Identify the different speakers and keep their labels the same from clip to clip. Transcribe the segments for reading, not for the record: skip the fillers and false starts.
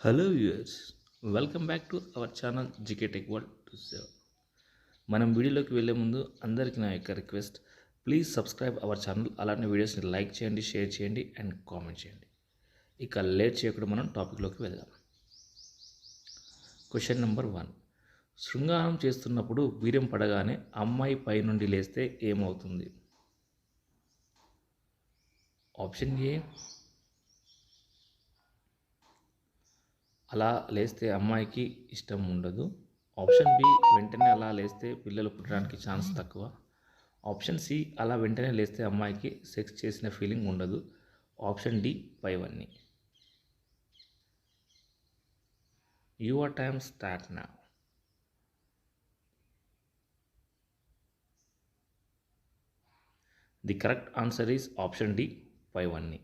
Speaker 1: Hello viewers, welcome back to our channel GK tech world to save. మనం వీడియోలోకి వెళ్ళే ముందు అందరికీ నా యొక్క request, please subscribe our channel. అలాంటి వీడియోస్ని లైక్ చేయండి, షేర్ చేయండి అండ్ కామెంట్ చేయండి. ఇక లేట్ చేయకుండా మనం టాపిక్లోకి వెళ్దాం. Question number 1. శృంగారం చేస్తున్నప్పుడు వీర్యం పడగానే అమ్మాయి పై నుండి లేస్తే ఏమవుతుంది? ఆప్షన్ ఏ, అలా లేస్తే అమ్మాయికి ఇష్టం ఉండదు. ఆప్షన్ బి, వెంటనే అలా లేస్తే పిల్లలు పుట్టడానికి ఛాన్స్ తక్కువ. ఆప్షన్ సి, అలా వెంటనే లేస్తే అమ్మాయికి సెక్స్ చేసిన ఫీలింగ్ ఉండదు. ఆప్షన్ డి, పైవన్నీ. Your time start now. The correct answer is option D, పైవన్నీ.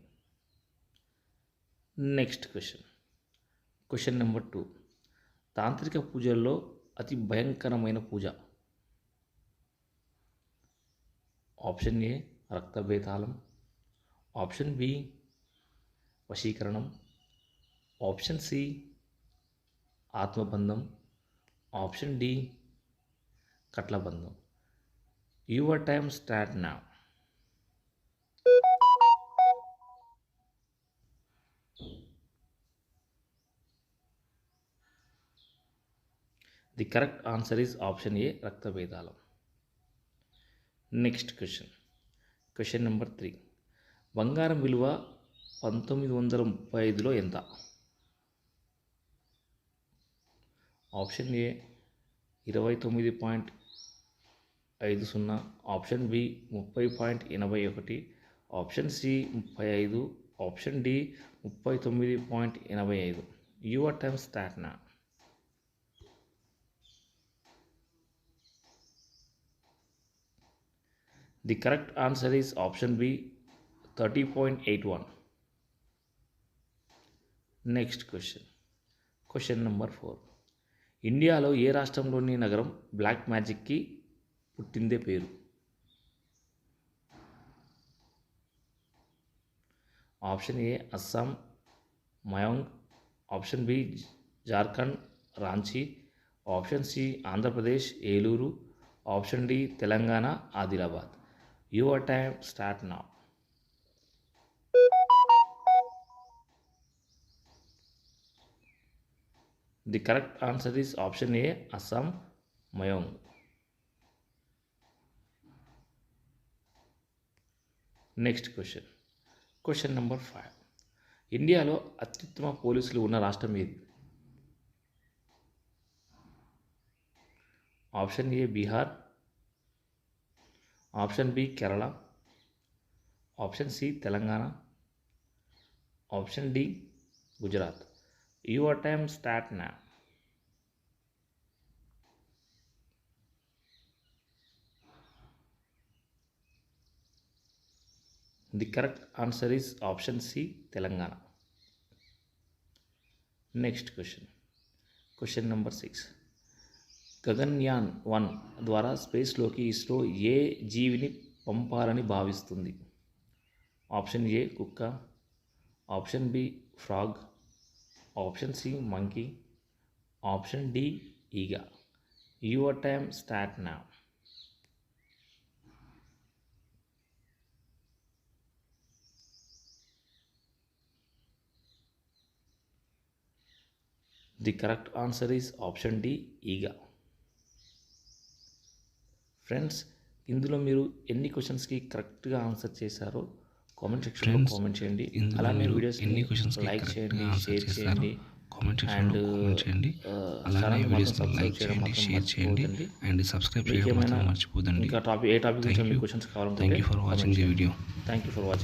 Speaker 1: Next question number 2. తాంత్రిక పూజల్లో అతి భయంకరమైన పూజ. ఆప్షన్ ఏ, రక్తబేతాళం. ఆప్షన్ బి, వశీకరణం. ఆప్షన్ సి, ఆత్మబంధం. ఆప్షన్ డి, కట్లబంధం. Your time start now. The correct answer is option A, రక్తభేదాలం. Next question number 3. బంగారం విలువ 1935లో ఎంత? Option A, 29.50. Option B, 30.81. Option C, 35. Option D, 39.85. Your time start నా. The correct answer is option B, 30.81. Next question number 4. ఇండియాలో ఏ రాష్ట్రంలోని నగరం బ్లాక్ మ్యాజిక్కి పుట్టిందే పేరు? Option A, Assam, Mayong. Option B, Jharkhand, Ranchi. Option C, Andhra Pradesh, Eluru. Option D, Telangana, Adilabad. Your time start now. The correct answer is option A, Assam, Mayong. Next question number 5. ఇండియాలో అత్యుత్తమ పోలీసులు ఉన్న రాష్ట్రం ఏది? Option A, Bihar. Option B, Kerala. Option C, Telangana. Option D, Gujarat. Your time start now. The correct answer is option C, Telangana. Next question number 6. Gaganyaan 1 ద్వారా స్పేస్లోకి ఇస్రో ఏ జీవిని పంపాలని భావిస్తుంది? ఆప్షన్ ఏ, కుక్క. Option B, frog. Option C, monkey. Option D, ఈగ. Your time start now. The correct answer is option D, ఈగ. Friends, ఇందులో మీరు ఎన్ని క్వశ్చన్స్కి కరెక్ట్గా ఆన్సర్ చేశారో కామెంట్ సెక్షన్లో కామెంట్ చేయండి. అలానే వీడియోస్ లైక్ చేయండి, షేర్ చేయండి అండ్ సబ్స్క్రైబ్ చేయడం మర్చిపోదండి.
Speaker 2: సబ్స్క్రైబ్ చేయడం మర్చిపోదండి.
Speaker 1: ఇంకా ఏ టాపిక్ గురించి క్వశ్చన్స్ కావాలంటే
Speaker 2: thank you for watching the video.
Speaker 1: Thank you for watching.